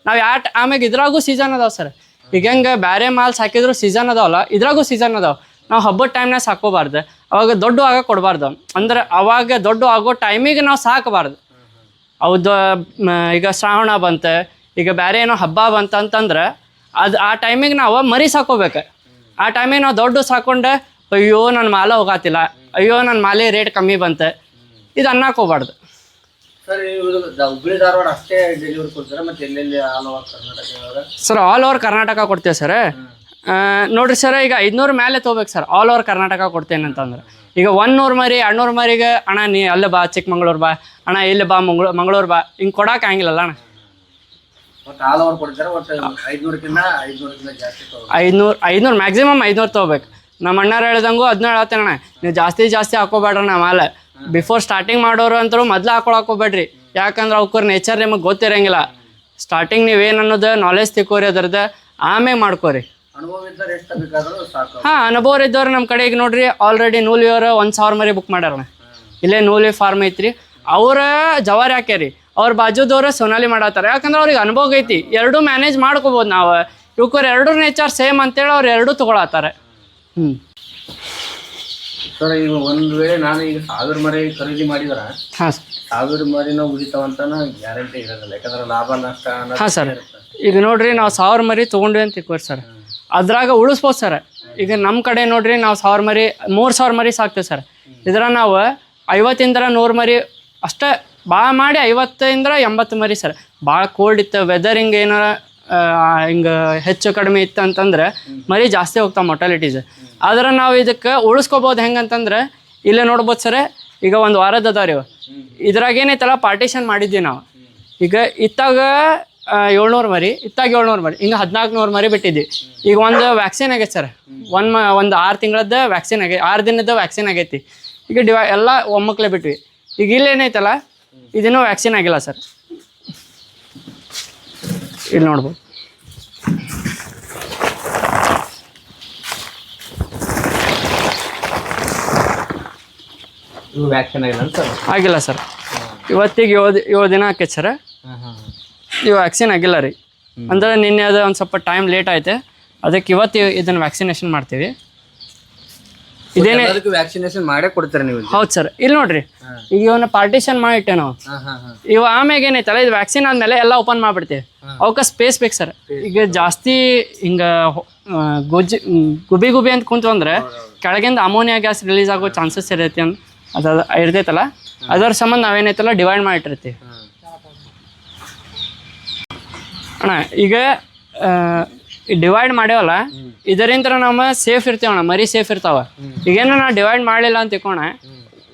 Speaker 2: ನಾವು ಆಮ್ಯಾಗ ಇದ್ರಾಗೂ ಸೀಸನ್ ಅದಾವೆ ಸರ್. ಈಗ ಹೆಂಗೆ ಬೇರೆ ಮಾಲ್ಸ್ ಹಾಕಿದ್ರು ಸೀಸನ್ ಅದಾವಲ್ಲ, ಇದ್ರಾಗೂ ಸೀಸನ್ ಅದಾವೆ. ನಾವು ಹಬ್ಬದ ಟೈಮ್ನಾಗ ಸಾಕೋಬಾರ್ದು, ಅವಾಗ ದೊಡ್ಡ ಆಗ ಕೊಡಬಾರ್ದು. ಅಂದ್ರೆ ಅವಾಗ ದೊಡ್ಡ ಆಗೋ ಟೈಮಿಗೆ ನಾವು ಸಾಕಬಾರ್ದು. ಹೌದು, ಈಗ ಶ್ರಾವಣ ಬಂತು, ಈಗ ಬೇರೆ ಏನೋ ಹಬ್ಬ ಬಂತು ಅಂತಂದ್ರೆ ಆ ಟೈಮಿಗೆ ನಾವು ಮರಿ ಸಾಕೋಬೇಕು. ಆ ಟೈಮಿಗೆ ನಾವು ದೊಡ್ಡ ಸಾಕೊಂಡೆ ಅಯ್ಯೋ ನನ್ನ ಮಾಲ ಹೋಗಾತಿಲ್ಲ, ಅಯ್ಯೋ ನನ್ನ ಮಾಲೆ ರೇಟ್ ಕಮ್ಮಿ ಬಂತು, ಇದು ಅನ್ನಕ್ಕೆ ಹೋಗ್ಬಾರ್ದು
Speaker 1: ಸರ್. ಹುಬ್ಳಿ ಧಾರವಾಡ ಅಷ್ಟೇ ಡೆಲಿವರಿ ಕೊಡ್ತಾರೆ, ಮತ್ತೆ ಎಲ್ಲೆಲ್ಲಿ all over Karnataka?
Speaker 2: Sir all over Karnataka ಕೊಡ್ತೇವೆ ಸರ್. ನೋಡ್ರಿ ಸರ್, ಈಗ 500 ಮೇಲೆ ತೊಗೋಬೇಕು ಸರ್. ಆಲ್ ಓವರ್ ಕರ್ನಾಟಕ ಕೊಡ್ತೇನೆ ಅಂತಂದ್ರೆ ಈಗ 100 ಮರಿ 200 ಮರಿಗೆ ಅಣ್ಣ ನೀ ಅಲ್ಲೇ ಬಾ, ಚಿಕ್ಕಮಂಗ್ಳೂರು ಬಾ ಅಣ್ಣ, ಇಲ್ಲಿ ಬಾ ಮಂಗಳೂರು ಬಾ, ಹಿಂಗೆ ಕೊಡೋಕೆ ಆಗಿಲ್ಲಲ್ಲ ಅಣ್ಣ.
Speaker 1: ಒಟ್ಟು ಆಲ್ ಓವರ್ ಕೊಡ್ತಾರೆ. ಒಟ್ಟು 500ಕ್ಕಿಂತ ಜಾಸ್ತಿ
Speaker 2: 500 ಮ್ಯಾಕ್ಸಿಮಮ್ 500 ತೊಗೋಬೇಕು. ನಮ್ಮ ಅಣ್ಣಾರು ಹೇಳ್ದಂಗೂ ಅದನ್ನ ಹೇಳತ್ತೇನೆ ಅಣ್ಣ, ನೀವು ಜಾಸ್ತಿ ಹಾಕೋಬೇಡ್ರಣ್ಣ ಮಾಲೆ. ಬಿಫೋರ್ ಸ್ಟಾರ್ಟಿಂಗ್ ಮಾಡೋರು ಅಂತರೂ ಮೊದಲು ಹಾಕೊಳಕೋಬೇಡ್ರಿ. ಯಾಕಂದ್ರೆ ಅವ್ರ ನೇಚರ್ ನಿಮಗೆ ಗೊತ್ತಿರಂಗಿಲ್ಲ. ಸ್ಟಾರ್ಟಿಂಗ್ ನೀವೇನು ಅನ್ನೋದು ನಾಲೆಜ್ ತಿಕ್ಕೋರಿ, ಅದ್ರದ್ದು ಆಮೇಲೆ ಮಾಡ್ಕೋರಿ. ಹಾಂ, ಅನುಭವ ಇದ್ದವ್ರು ನಮ್ಮ ಕಡೆ ಈಗ ನೋಡ್ರಿ ಆಲ್ರೆಡಿ ನೂಲಿಯವರು 1,000 ಮರಿ ಬುಕ್ ಮಾಡ್ಯಾರ. ಇಲ್ಲೇ ನೂಲಿ ಫಾರ್ಮ್ ಐತ್ರಿ, ಅವ್ರ ಜವಾರಿ ಹಾಕ್ಯಾರಿ. ಅವ್ರ ಬಾಜುದವ್ರು ಸೊನಾಲಿ ಮಾಡತ್ತಾರ. ಯಾಕಂದ್ರೆ ಅವ್ರಿಗೆ ಅನುಭವ ಐತಿ, ಎರಡೂ ಮ್ಯಾನೇಜ್ ಮಾಡ್ಕೋಬೋದು ನಾವು. ಇವಕ್ಕವ್ರು ಎರಡೂ ನೇಚರ್ ಸೇಮ್ ಅಂತೇಳಿ ಅವ್ರು ಎರಡೂ ತೊಗೊಳತ್ತಾರೆ.
Speaker 1: ಸರ್, ಈಗ ಒಂದು ವೇಳೆ ನಾನು ಈಗ 1000 ಮರಿ ಖರೀದಿ ಮಾಡಿದ್ರೆ
Speaker 2: ಹಾಂ
Speaker 1: 1000 ಮರಿನ ಉಳಿತಾವಂತ ಗ್ಯಾರಂಟಿ ಇರೋದಿಲ್ಲ. ಯಾಕಂದ್ರೆ ಲಾಭ ನಷ್ಟ.
Speaker 2: ಹಾಂ ಸರ್, ಈಗ ನೋಡ್ರಿ ನಾವು 1000 ಮರಿ ತೊಗೊಂಡ್ವಿ ಅಂತ ತಿಳ್ಕೊರಿ ಸರ್, ಅದ್ರಾಗ ಉಳಿಸ್ಬೋದು ಸರ್. ಈಗ ನಮ್ಮ ಕಡೆ ನೋಡ್ರಿ ನಾವು 1000 ಮರಿ 3000 ಮರಿ ಸಾಕ್ತೇವೆ ಸರ್. ಇದ್ರ ನಾವು 50-100 ಮರಿ ಅಷ್ಟೇ ಭಾಳ ಮಾಡಿ 50-80 ಮರಿ ಸರ್. ಭಾಳ ಕೋಲ್ಡ್ ಇತ್ತು, ವೆದರ್ ಹಿಂಗೆ ಏನಾರ ಹಿಂಗೆ ಹೆಚ್ಚು ಕಡಿಮೆ ಇತ್ತು ಅಂತಂದ್ರೆ ಮರಿ ಜಾಸ್ತಿ ಹೋಗ್ತಾವೆ ಮೊಟಾಲಿಟೀಸ್. ಆದ್ರೆ ನಾವು ಇದಕ್ಕೆ ಉಳಿಸ್ಕೋಬೋದು ಹೆಂಗಂತಂದ್ರೆ ಇಲ್ಲೇ ನೋಡ್ಬೋದು ಸರ್. ಈಗ ಒಂದು ವಾರದ ಅದಾವ ರೀ, ಇದ್ರಾಗ ಏನೈತಲ್ಲ ಪಾರ್ಟಿಷನ್ ಮಾಡಿದ್ವಿ ನಾವು. ಈಗ ಇತ್ತಾಗ 700 ಮರಿ, ಇತ್ತಾಗ 700 ಮರಿ, ಹಿಂಗೆ 1400 ಮರಿ ಬಿಟ್ಟಿದ್ವಿ. ಈಗ ಒಂದು ವ್ಯಾಕ್ಸಿನ್ ಆಗೈತೆ ಸರ್. ಒಂದು 6 ತಿಂಗಳದ್ದು ವ್ಯಾಕ್ಸಿನ್ ಆಗೈತಿ, 6 ದಿನದ ವ್ಯಾಕ್ಸಿನ್ ಆಗೈತಿ. ಈಗ ಎಲ್ಲ ಒಮ್ಮಕ್ಲೆ ಬಿಟ್ವಿ. ಈಗ ಇಲ್ಲೇನೈತಲ್ಲ ಇದಿನ್ನೂ ವ್ಯಾಕ್ಸಿನ್ ಆಗಿಲ್ಲ ಸರ್. ಇಲ್ಲಿ ನೋಡ್ಬೋದು.
Speaker 1: ವ್ಯಾಕ್ಸಿನ್ ಆಗಿಲ್ಲ ಸರ್?
Speaker 2: ಆಗಿಲ್ಲ ಸರ್. ಇವತ್ತಿಗೆ 7 ದಿನ ಆಕೈತೆ ಸರ್. ಈ ವ್ಯಾಕ್ಸಿನ್ ಆಗಿಲ್ಲ ರೀ. ಅಂದ್ರೆ ನಿನ್ನೆ ಅದು ಒಂದು ಸ್ವಲ್ಪ ಟೈಮ್ ಲೇಟ್ ಆಯ್ತು, ಅದಕ್ಕೆ ಇವತ್ತು ಇದನ್ನು ವ್ಯಾಕ್ಸಿನೇಷನ್ ಮಾಡ್ತೀವಿ. ಇದೇನೇ
Speaker 1: ವ್ಯಾಕ್ಸಿನೇಷನ್ ಮಾಡೇ ಕೊಡ್ತಾರೆ ನೀವು?
Speaker 2: ಹೌದು ಸರ್. ಇಲ್ಲಿ ನೋಡ್ರಿ, ಈಗ ಇವನ್ನ ಪಾರ್ಟಿಷನ್ ಮಾಡಿಟ್ಟೆ ನಾವು. ಇವ ಆಮ್ಯಾಗ ಏನೈತಲ್ಲ ಇದು ವ್ಯಾಕ್ಸಿನ್ ಆದ್ಮೇಲೆ ಎಲ್ಲ ಓಪನ್ ಮಾಡಿಬಿಡ್ತೀವಿ. ಅವಕ್ಕೆ ಸ್ಪೇಸ್ ಬೇಕು ಸರ್. ಈಗ ಜಾಸ್ತಿ ಹಿಂಗೆ ಗುಬಿ ಅಂತ ಕುಂತು ಅಂದ್ರೆ ಕೆಳಗಿಂದ ಅಮೋನಿಯಾ ಗ್ಯಾಸ್ ರಿಲೀಸ್ ಆಗೋ ಚಾನ್ಸಸ್ ಇರೈತಿ ಅಂತ ಅದು ಇರ್ತೈತಲ್ಲ, ಅದರ ಸಂಬಂಧ ನಾವೇನೈತಲ್ಲ ಡಿವೈಡ್ ಮಾಡಿಟ್ಟಿರ್ತೀವಿ ಅಣ್ಣ. ಈಗ ಡಿವೈಡ್ ಮಾಡ್ಯವಲ್ಲ, ಇದರಿಂದ ನಮ್ಮ ಸೇಫ್ ಇರ್ತೀವಣ್ಣ, ಮರಿ ಸೇಫ್ ಇರ್ತಾವ. ಈಗೇನು ನಾವು ಡಿವೈಡ್ ಮಾಡಲಿಲ್ಲ ಅಂತ ತಿಳ್ಕೋಣ,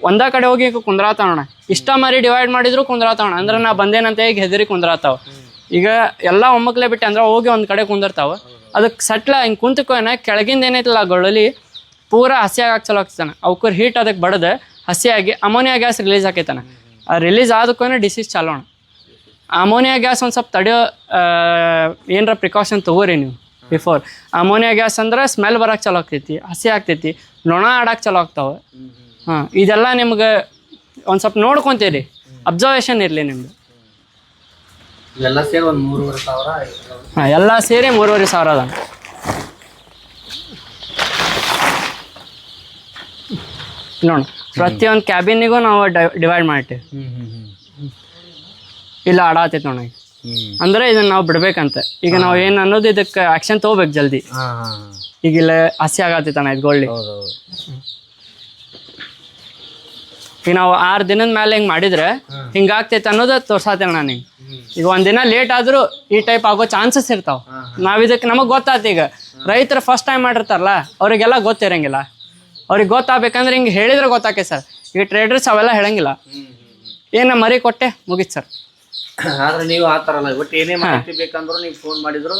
Speaker 2: ಒಂದೇ ಕಡೆ ಹೋಗಿ ಕುಂದ್ರಾತಾವಣ್ಣ. ಇಷ್ಟ ಮರಿ ಡಿವೈಡ್ ಮಾಡಿದ್ರು ಕುಂದ್ರಾತಾವಣ್ಣ. ಅಂದ್ರೆ ನಾ ಬಂದೇನಂತ ಈಗ ಹೆದರಿ ಕುಂದ್ರಾತಾವ. ಈಗ ಎಲ್ಲ ಒಮ್ಮಕ್ಲೆ ಬಿಟ್ಟು ಅಂದ್ರೆ ಹೋಗಿ ಒಂದು ಕಡೆ ಕುಂದಿರ್ತಾವ. ಅದಕ್ಕೆ ಸಟ್ಲ ಹಿಂಗೆ ಕುಂತ್ಕೋನ ಕೆಳಗಿಂದ ಏನೈತಲ್ಲ ಗೊಳಲಿ ಪೂರಾ ಹಸಿಯಾಗಿ ಚಲೋ ಆಗ್ತಾನೆ. ಅವಕ್ಕೆ ಹೀಟ್ ಅದಕ್ಕೆ ಬಡದೆ ಹಸಿಯಾಗಿ ಅಮೋನಿಯಾ ಗ್ಯಾಸ್ ರಿಲೀಸ್ ಆಕೈತಾನೆ. ಆ ರಿಲೀಸ್ ಆದಕ್ಕೂ ಡಿಸೀಸ್ ಚಾಲೋಣ. ಅಮೋನಿಯಾ ಗ್ಯಾಸ್ ಒಂದು ಸ್ವಲ್ಪ ತಡೆಯೋ ಏನರ ಪ್ರಿಕಾಷನ್ ತೊಗೋರಿ ನೀವು ಬಿಫೋರ್. ಅಮೋನಿಯಾ ಗ್ಯಾಸ್ ಅಂದ್ರೆ ಸ್ಮೆಲ್ ಬರೋಕೆ ಚಲೋ ಆಗ್ತೈತಿ, ಹಸಿ ಆಗ್ತೈತಿ, ನೊಣ ಆಡೋಕೆ ಚಲೋ ಆಗ್ತಾವೆ. ಹಾಂ, ಇದೆಲ್ಲ ನಿಮ್ಗೆ ಒಂದು ಸ್ವಲ್ಪ ನೋಡ್ಕೊತೀರಿ, ಅಬ್ಸರ್ವೇಷನ್ ಇರಲಿ ನಿಮ್ದು.
Speaker 1: ಇವೆಲ್ಲ ಸೇರಿ ಒಂದು 3,500.
Speaker 2: ಹಾಂ, ಎಲ್ಲ ಸೇರಿ 3,500 ಅದ. ನೋಡಿ, ಪ್ರತಿಯೊಂದು ಕ್ಯಾಬಿನಿಗೂ ನಾವು ಡಿವೈಡ್ ಮಾಡ್ತೀವಿ. ಇಲ್ಲ ಆಡಾತೈತೆ ನೋಡಿ. ಅಂದ್ರೆ ಇದನ್ನ ನಾವು ಬಿಡ್ಬೇಕಂತ. ಈಗ ನಾವು ಏನು ಅನ್ನೋದು ಇದಕ್ಕೆ ಆಕ್ಷನ್ ತೊಗೋಬೇಕು ಜಲ್ದಿ. ಈಗ ಇಲ್ಲ ಹಸಿ ಆಗತ್ತೈತಣ್ಣ ಇದು ಗೋಳ್ಳಿ. ಈಗ ನಾವು 6 ದಿನದ ಮೇಲೆ ಹಿಂಗೆ ಮಾಡಿದ್ರೆ ಹಿಂಗಾಗ್ತೈತೆ ಅನ್ನೋದು ತೋರ್ಸಾತೇನೆ ನಾನು. ಈಗ ಒಂದಿನ ಲೇಟ್ ಆದರೂ ಈ ಟೈಪ್ ಆಗೋ ಚಾನ್ಸಸ್ ಇರ್ತಾವೆ. ನಾವು ಇದಕ್ಕೆ ನಮಗೆ ಗೊತ್ತಾಯ್ತು. ಈಗ ರೈತರು ಫಸ್ಟ್ ಟೈಮ್ ಮಾಡಿರ್ತಾರಲ್ಲ, ಅವರಿಗೆಲ್ಲ ಗೊತ್ತಿರಂಗಿಲ್ಲ. ಅವ್ರಿಗೆ ಗೊತ್ತಾಗಬೇಕಂದ್ರೆ ಹಿಂಗೆ ಹೇಳಿದ್ರೆ ಗೊತ್ತಾಕೆ ಸರ್. ಈಗ ಟ್ರೇಡರ್ಸ್ ಅವೆಲ್ಲ ಹೇಳಂಗಿಲ್ಲ. ಏನು ಮರಿ ಕೊಟ್ಟೆ ಮುಗೀತು ಸರ್.
Speaker 1: ಆದ್ರೆ ನೀವು ಆ ಥರ ಅಲ್ಲ, ಒಟ್ಟು ಏನೇ ಮಾಹಿತಿ ಬೇಕಂದ್ರೂ ನೀವು ಫೋನ್ ಮಾಡಿದ್ರು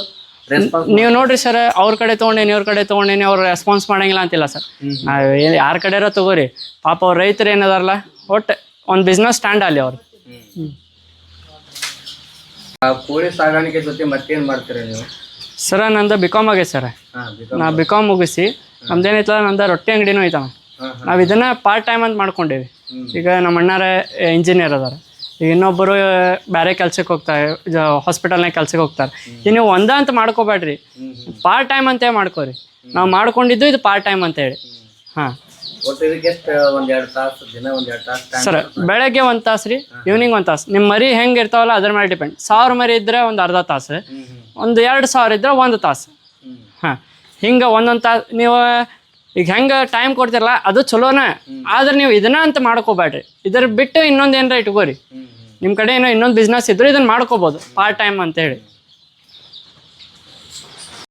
Speaker 1: ರೆಸ್ಪಾನ್ಸ್.
Speaker 2: ನೀವು ನೋಡ್ರಿ ಸರ್, ಅವ್ರ ಕಡೆ ತೊಗೊಂಡೇನಿ ಇವ್ರ ಕಡೆ ತೊಗೊಂಡೇನಿ, ಅವ್ರು ರೆಸ್ಪಾನ್ಸ್ ಮಾಡಂಗಿಲ್ಲ ಅಂತಿಲ್ಲ ಸರ್. ನಾವು ಯಾರ ಕಡೆ ಇರೋ ತಗೋರಿ. ಪಾಪ ಅವ್ರ ರೈತರು ಏನದಾರಲ್ಲ, ಒಟ್ಟು ಒಂದು ಬಿಸ್ನೆಸ್ ಸ್ಟ್ಯಾಂಡ್ ಅಲ್ಲಿ ಅವ್ರು.
Speaker 1: ಕೋಳಿ ಸಾಗಾಣಿಕೆ ಜೊತೆ ಮತ್ತೇನು ಮಾಡ್ತೀರಾ ನೀವು?
Speaker 2: ಸರ ನಂದು ಬಿಕಾಮ್ ಆಗೈತೆ ಸರ್. ನಾ ಬಿಕಾಮ್ ಮುಗಿಸಿ ನಮ್ದೇನೈತಲ್ಲ, ನಂದು ರೊಟ್ಟಿ ಅಂಗಡಿನೂ ಐತಣ್ಣ. ನಾವು ಇದನ್ನ ಪಾರ್ಟ್ ಟೈಮ್ ಅಂತ ಮಾಡ್ಕೊಂಡೇವಿ. ಈಗ ನಮ್ಮ ಅಣ್ಣಾರ ಇಂಜಿನಿಯರ್ ಅದಾರ, ಈಗ ಇನ್ನೊಬ್ಬರು ಬೇರೆ ಕೆಲ್ಸಕ್ಕೆ ಹೋಗ್ತಾರೆ, ಹಾಸ್ಪಿಟಲ್ನಾಗ ಕೆಲ್ಸಕ್ಕೆ ಹೋಗ್ತಾರೆ. ಈಗ ನೀವು ಒಂದ ಅಂತ ಮಾಡ್ಕೋಬೇಡ್ರಿ, ಪಾರ್ಟ್ ಟೈಮ್ ಅಂತೇ ಮಾಡ್ಕೋರಿ. ನಾವು ಮಾಡ್ಕೊಂಡಿದ್ದು ಇದು ಪಾರ್ಟ್ ಟೈಮ್ ಅಂತೇಳಿ. ಹಾಂ ಸರ್, ಬೆಳಗ್ಗೆ 1 ತಾಸು ರೀ, ಈವ್ನಿಂಗ್ 1 ತಾಸು. ನಿಮ್ಮ ಮರಿ ಹೆಂಗೆ ಇರ್ತಾವಲ್ಲ ಅದ್ರ ಮೇಲೆ ಡಿಪೆಂಡ್. 1000 ಮರಿ ಇದ್ರೆ ಒಂದು ಅರ್ಧ ತಾಸು, ಒಂದು 2,000 ಇದ್ರೆ 1 ತಾಸು. ಹಾಂ, ಹಿಂಗೆ ಒಂದೊಂದು ತಾಸು ನೀವು ಈಗ ಹೆಂಗೆ ಟೈಮ್ ಕೊಡ್ತಿರಲ್ಲ ಅದು ಚಲೋನೇ. ಆದ್ರೆ ನೀವು ಇದನ್ನ ಅಂತ ಮಾಡ್ಕೋಬೇಡ್ರಿ. ಇದ್ರ ಬಿಟ್ಟು ಇನ್ನೊಂದು ಏನಾರ ಇಟ್ಕೋರಿ. ನಿಮ್ಮ ಕಡೆ ಏನೋ ಇನ್ನೊಂದು ಬಿಸ್ನೆಸ್ ಇದ್ರು ಇದನ್ನ ಮಾಡ್ಕೋಬೋದು ಪಾರ್ಟ್ ಟೈಮ್ ಅಂತೇಳಿ.